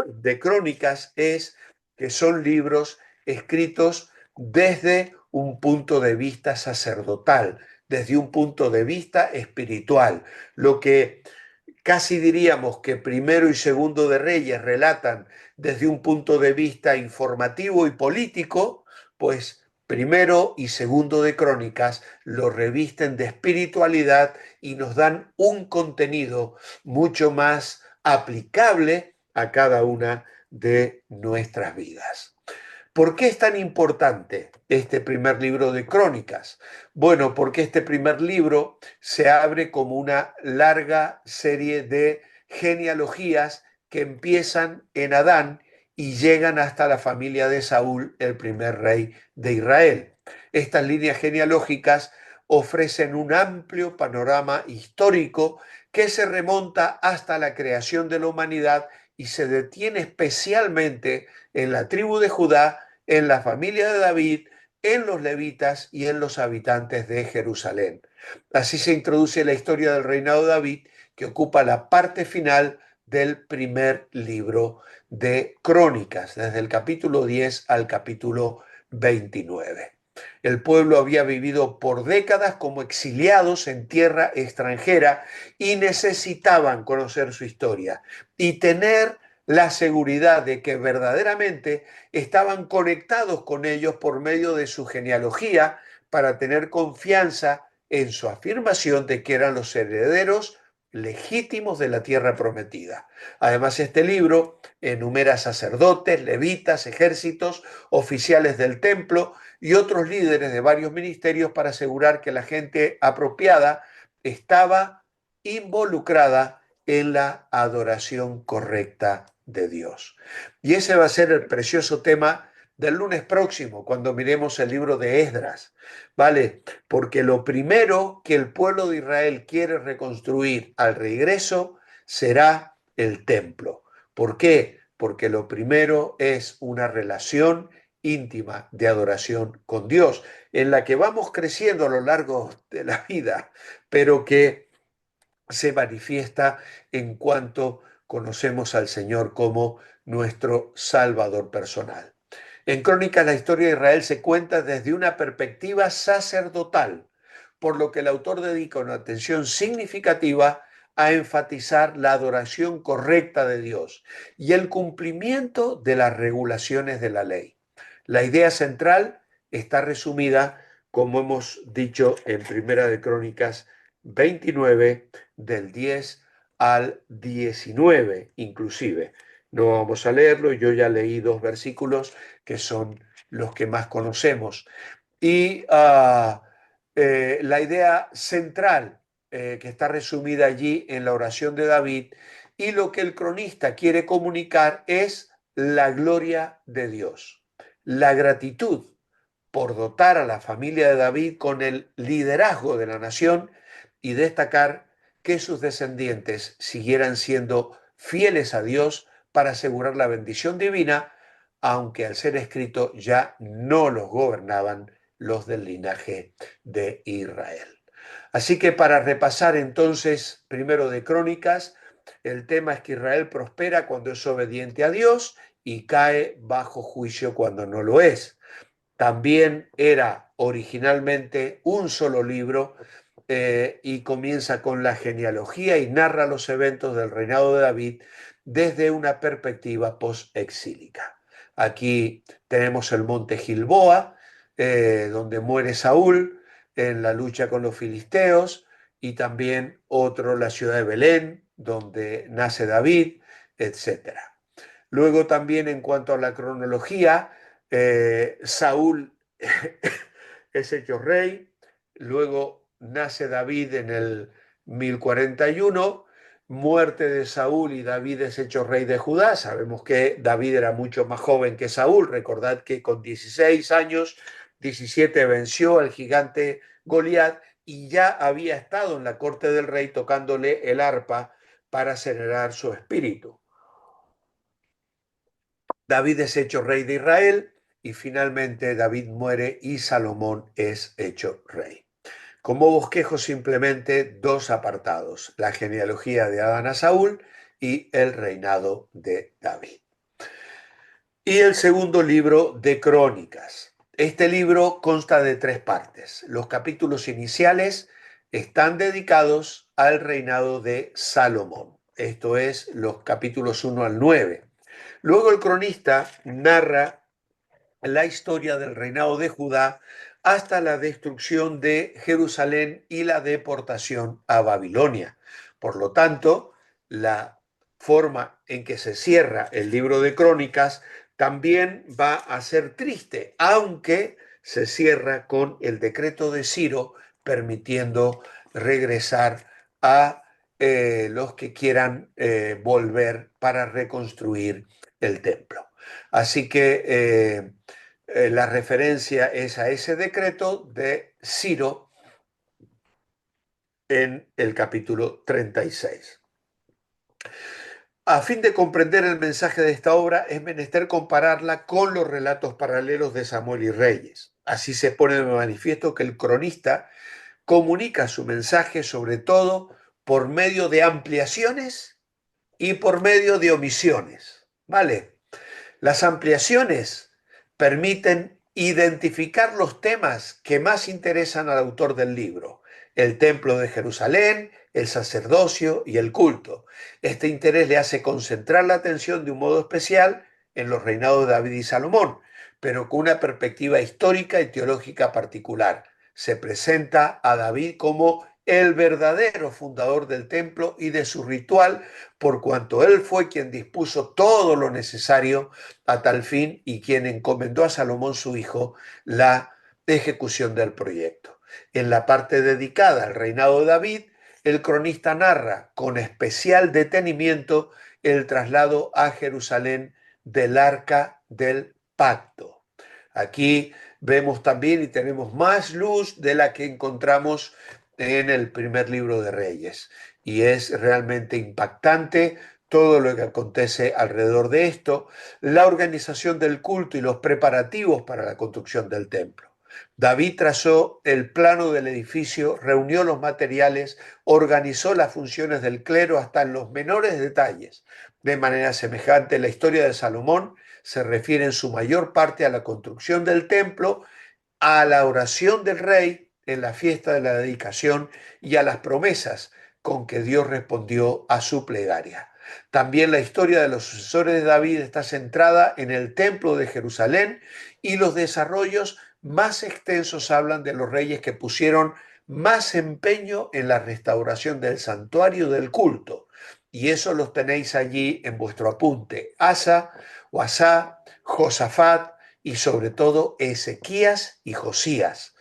de Crónicas es que son libros escritos desde un punto de vista sacerdotal, desde un punto de vista espiritual. Lo que casi diríamos que Primero y Segundo de Reyes relatan desde un punto de vista informativo y político, pues Primero y Segundo de Crónicas lo revisten de espiritualidad y nos dan un contenido mucho más aplicable a cada una de nuestras vidas. ¿Por qué es tan importante este primer libro de Crónicas? Bueno, porque este primer libro se abre como una larga serie de genealogías que empiezan en Adán y llegan hasta la familia de Saúl, el primer rey de Israel. Estas líneas genealógicas ofrecen un amplio panorama histórico que se remonta hasta la creación de la humanidad y se detiene especialmente en la tribu de Judá, en la familia de David, en los levitas y en los habitantes de Jerusalén. Así se introduce la historia del reinado de David, que ocupa la parte final del primer libro de Crónicas, desde el capítulo 10 al capítulo 29. El pueblo había vivido por décadas como exiliados en tierra extranjera y necesitaban conocer su historia y tener la seguridad de que verdaderamente estaban conectados con ellos por medio de su genealogía para tener confianza en su afirmación de que eran los herederos legítimos de la tierra prometida. Además, este libro enumera sacerdotes, levitas, ejércitos, oficiales del templo y otros líderes de varios ministerios para asegurar que la gente apropiada estaba involucrada en la adoración correcta de Dios. Y ese va a ser el precioso tema del lunes próximo, cuando miremos el libro de Esdras, ¿vale? Porque lo primero que el pueblo de Israel quiere reconstruir al regreso será el templo. ¿Por qué? Porque lo primero es una relación íntima de adoración con Dios, en la que vamos creciendo a lo largo de la vida, pero que se manifiesta en cuanto conocemos al Señor como nuestro Salvador personal. En Crónicas, la historia de Israel se cuenta desde una perspectiva sacerdotal, por lo que el autor dedica una atención significativa a enfatizar la adoración correcta de Dios y el cumplimiento de las regulaciones de la ley. La idea central está resumida, como hemos dicho, en Primera de Crónicas 29, del 10 al 19 inclusive. No vamos a leerlo, yo ya leí dos versículos que son los que más conocemos. Y la idea central que está resumida allí en la oración de David y lo que el cronista quiere comunicar es la gloria de Dios, la gratitud por dotar a la familia de David con el liderazgo de la nación y destacar que sus descendientes siguieran siendo fieles a Dios para asegurar la bendición divina, aunque al ser escrito ya no los gobernaban los del linaje de Israel. Así que para repasar entonces, primero de Crónicas, el tema es que Israel prospera cuando es obediente a Dios y cae bajo juicio cuando no lo es. También era originalmente un solo libro y comienza con la genealogía y narra los eventos del reinado de David desde una perspectiva post-exílica. Aquí tenemos el monte Gilboa, donde muere Saúl en la lucha con los filisteos, y también otro, la ciudad de Belén, donde nace David, etcétera. Luego también en cuanto a la cronología, Saúl es hecho rey, luego nace David en el 1041, muerte de Saúl y David es hecho rey de Judá. Sabemos que David era mucho más joven que Saúl, recordad que con 16 años, 17 venció al gigante Goliat y ya había estado en la corte del rey tocándole el arpa para acelerar su espíritu. David es hecho rey de Israel y finalmente David muere y Salomón es hecho rey. Como bosquejo simplemente dos apartados, la genealogía de Adán a Saúl y el reinado de David. Y el segundo libro de Crónicas. Este libro consta de 3 partes. Los capítulos iniciales están dedicados al reinado de Salomón. Esto es los capítulos 1 al 9. Luego el cronista narra la historia del reinado de Judá hasta la destrucción de Jerusalén y la deportación a Babilonia. Por lo tanto, la forma en que se cierra el libro de Crónicas también va a ser triste, aunque se cierra con el decreto de Ciro permitiendo regresar a los que quieran volver para reconstruir el templo. Así que la referencia es a ese decreto de Ciro en el capítulo 36. A fin de comprender el mensaje de esta obra, es menester compararla con los relatos paralelos de Samuel y Reyes. Así se pone de manifiesto que el cronista comunica su mensaje sobre todo por medio de ampliaciones y por medio de omisiones. ¿Vale? Las ampliaciones permiten identificar los temas que más interesan al autor del libro: el templo de Jerusalén, el sacerdocio y el culto. Este interés le hace concentrar la atención de un modo especial en los reinados de David y Salomón, pero con una perspectiva histórica y teológica particular. Se presenta a David como el verdadero fundador del templo y de su ritual, por cuanto él fue quien dispuso todo lo necesario a tal fin y quien encomendó a Salomón su hijo la ejecución del proyecto. En la parte dedicada al reinado de David, el cronista narra con especial detenimiento el traslado a Jerusalén del arca del pacto. Aquí vemos también y tenemos más luz de la que encontramos en el primer libro de Reyes. Y es realmente impactante todo lo que acontece alrededor de esto, la organización del culto y los preparativos para la construcción del templo. David trazó el plano del edificio, reunió los materiales, organizó las funciones del clero hasta en los menores detalles. De manera semejante, la historia de Salomón se refiere en su mayor parte a la construcción del templo, a la oración del rey en la fiesta de la dedicación y a las promesas con que Dios respondió a su plegaria. También la historia de los sucesores de David está centrada en el templo de Jerusalén y los desarrollos más extensos hablan de los reyes que pusieron más empeño en la restauración del santuario del culto. Y eso los tenéis allí en vuestro apunte: Asa, Asá, Josafat y sobre todo Ezequías y Josías.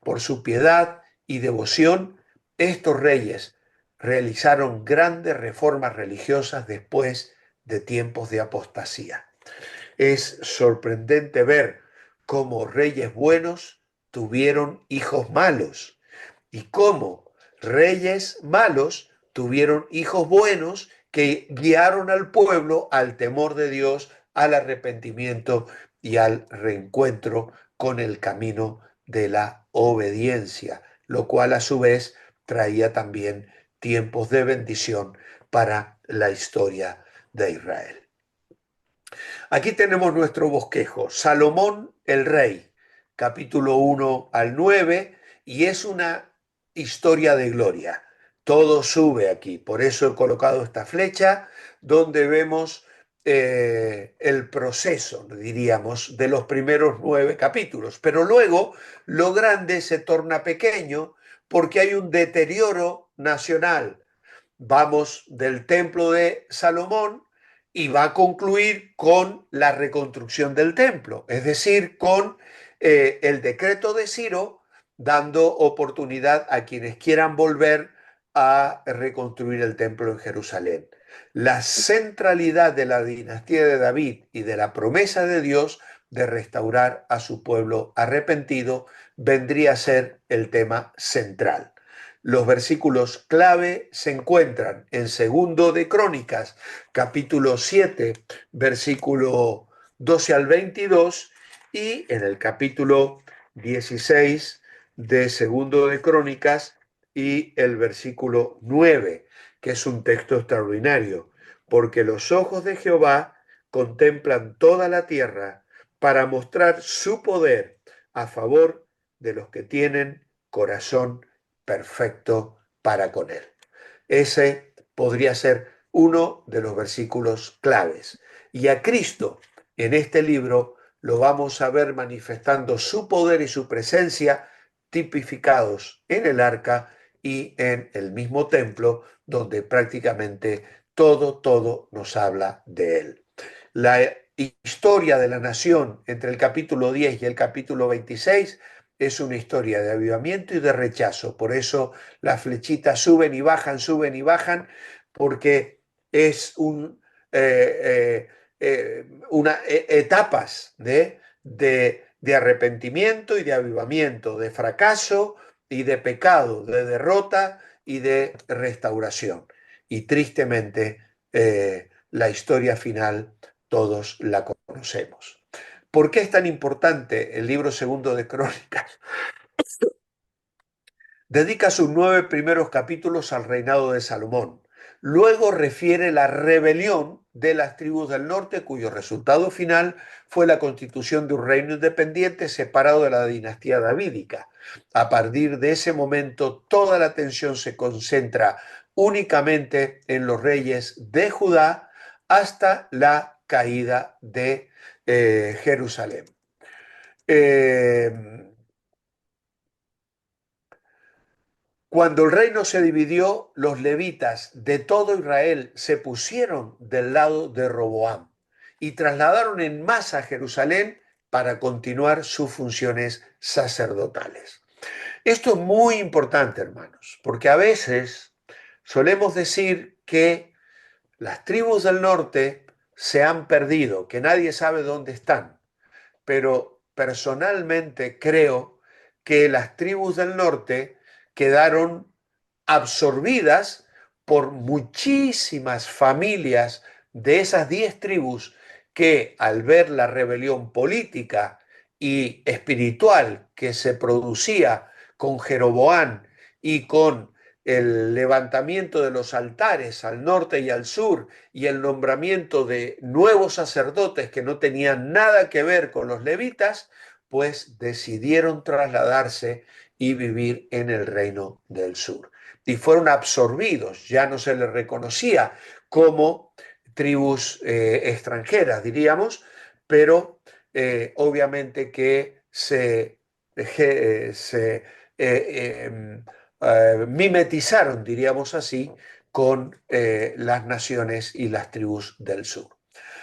Por su piedad y devoción, estos reyes realizaron grandes reformas religiosas después de tiempos de apostasía. Es sorprendente ver cómo reyes buenos tuvieron hijos malos y cómo reyes malos tuvieron hijos buenos que guiaron al pueblo al temor de Dios, al arrepentimiento y al reencuentro con el camino de la obediencia, lo cual a su vez traía también tiempos de bendición para la historia de Israel. Aquí tenemos nuestro bosquejo: Salomón el rey, capítulo 1 al 9, y es una historia de gloria. Todo sube aquí, por eso he colocado esta flecha donde vemos el proceso, diríamos, de los primeros 9 capítulos. Pero luego lo grande se torna pequeño porque hay un deterioro nacional. Vamos del templo de Salomón y va a concluir con la reconstrucción del templo, es decir, con el decreto de Ciro dando oportunidad a quienes quieran volver a reconstruir el templo en Jerusalén. La centralidad de la dinastía de David y de la promesa de Dios de restaurar a su pueblo arrepentido vendría a ser el tema central. Los versículos clave se encuentran en Segundo de Crónicas, capítulo 7, versículo 12 al 22, y en el capítulo 16 de Segundo de Crónicas y el versículo 9, que es un texto extraordinario, porque los ojos de Jehová contemplan toda la tierra para mostrar su poder a favor de los que tienen corazón perfecto para con él. Ese podría ser uno de los versículos claves. Y a Cristo en este libro lo vamos a ver manifestando su poder y su presencia tipificados en el arca y en el mismo templo, donde prácticamente todo nos habla de él. La historia de la nación entre el capítulo 10 y el capítulo 26 es una historia de avivamiento y de rechazo. Por eso las flechitas suben y bajan, porque es etapas de arrepentimiento y de avivamiento, de fracaso y de pecado, de derrota y de restauración. Y tristemente, la historia final todos la conocemos. ¿Por qué es tan importante el libro segundo de Crónicas? Dedica sus 9 primeros capítulos al reinado de Salomón. Luego refiere la rebelión de las tribus del norte, cuyo resultado final fue la constitución de un reino independiente separado de la dinastía davídica. A partir de ese momento, toda la atención se concentra únicamente en los reyes de Judá hasta la caída de Jerusalén. Cuando el reino se dividió, los levitas de todo Israel se pusieron del lado de Roboam y trasladaron en masa a Jerusalén para continuar sus funciones sacerdotales. Esto es muy importante, hermanos, porque a veces solemos decir que las tribus del norte se han perdido, que nadie sabe dónde están, pero personalmente creo que las tribus del norte quedaron absorbidas por muchísimas familias de esas 10 tribus que al ver la rebelión política y espiritual que se producía con Jeroboam y con el levantamiento de los altares al norte y al sur y el nombramiento de nuevos sacerdotes que no tenían nada que ver con los levitas, pues decidieron trasladarse y vivir en el reino del sur. Y fueron absorbidos, ya no se les reconocía como tribus extranjeras, diríamos, pero obviamente que se mimetizaron, diríamos así, con las naciones y las tribus del sur.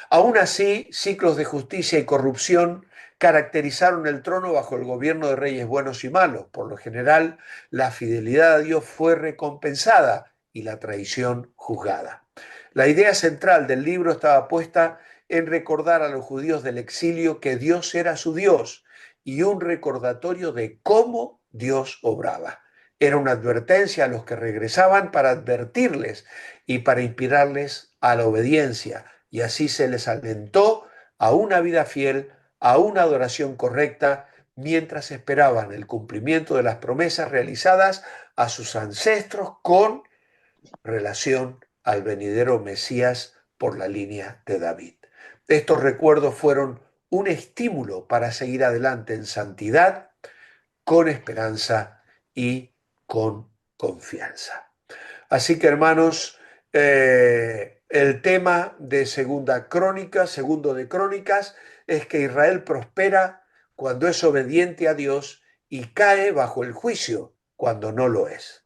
Aún así, ciclos de justicia y corrupción caracterizaron el trono bajo el gobierno de reyes buenos y malos. Por lo general, la fidelidad a Dios fue recompensada y la traición juzgada. La idea central del libro estaba puesta en recordar a los judíos del exilio que Dios era su Dios y un recordatorio de cómo Dios obraba. Era una advertencia a los que regresaban para advertirles y para inspirarles a la obediencia, y así se les alentó a una vida fiel, a una adoración correcta, mientras esperaban el cumplimiento de las promesas realizadas a sus ancestros con relación al venidero Mesías por la línea de David. Estos recuerdos fueron un estímulo para seguir adelante en santidad, con esperanza y con confianza. Así que, hermanos, El tema de segundo de Crónicas, es que Israel prospera cuando es obediente a Dios y cae bajo el juicio cuando no lo es.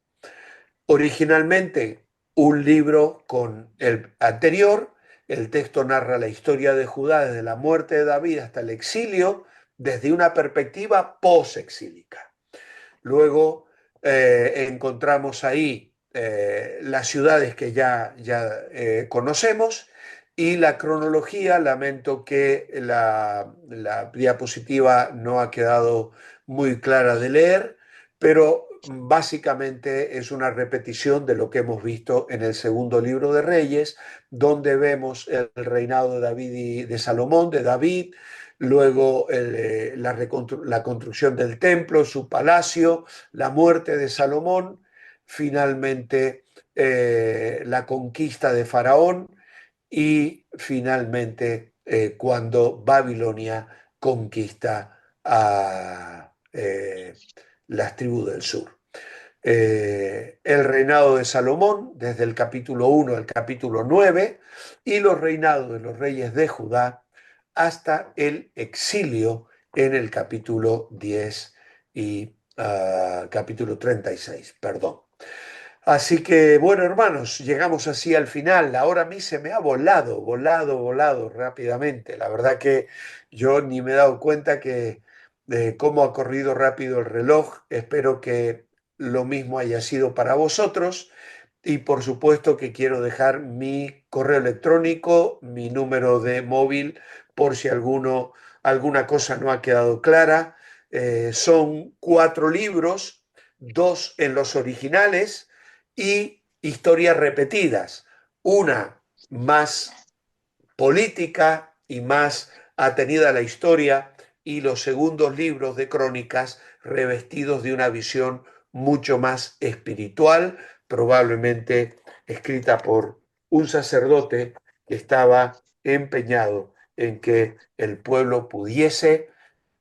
Originalmente un libro con el anterior, el texto narra la historia de Judá desde la muerte de David hasta el exilio, desde una perspectiva posexílica. Luego encontramos ahí las ciudades que ya conocemos y la cronología. Lamento que la diapositiva no ha quedado muy clara de leer, pero básicamente es una repetición de lo que hemos visto en el segundo libro de Reyes, donde vemos el reinado de David y de Salomón, de David, luego la construcción del templo, su palacio, la muerte de Salomón, finalmente la conquista de Faraón y finalmente cuando Babilonia conquista a las tribus del sur. El reinado de Salomón, desde el capítulo 1 al capítulo 9, y los reinados de los reyes de Judá hasta el exilio en el capítulo 10 y capítulo 36, perdón. Así que, bueno, hermanos, llegamos así al final. Ahora a mí se me ha volado rápidamente. La verdad que yo ni me he dado cuenta de cómo ha corrido rápido el reloj. Espero que lo mismo haya sido para vosotros. Y por supuesto que quiero dejar mi correo electrónico, mi número de móvil, por si alguna cosa no ha quedado clara. Son 4 libros, 2 en los originales y historias repetidas. Una más política y más atenida a la historia, y los segundos libros de crónicas revestidos de una visión mucho más espiritual, probablemente escrita por un sacerdote que estaba empeñado en que el pueblo pudiese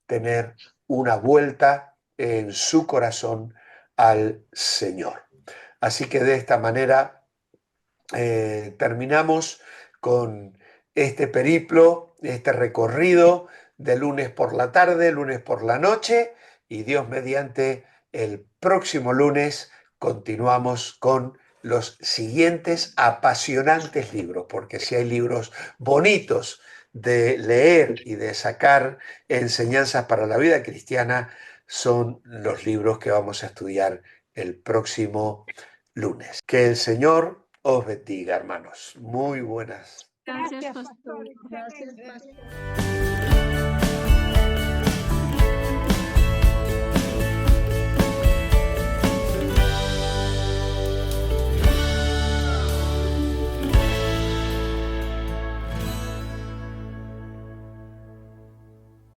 tener una vuelta en su corazón al Señor. Así que de esta manera terminamos con este periplo, este recorrido de lunes por la tarde, lunes por la noche, y Dios mediante el próximo lunes continuamos con los siguientes apasionantes libros, porque si hay libros bonitos de leer y de sacar enseñanzas para la vida cristiana, son los libros que vamos a estudiar el próximo lunes. Que el Señor os bendiga, hermanos. Muy buenas. Gracias, pastor. Gracias, pastor.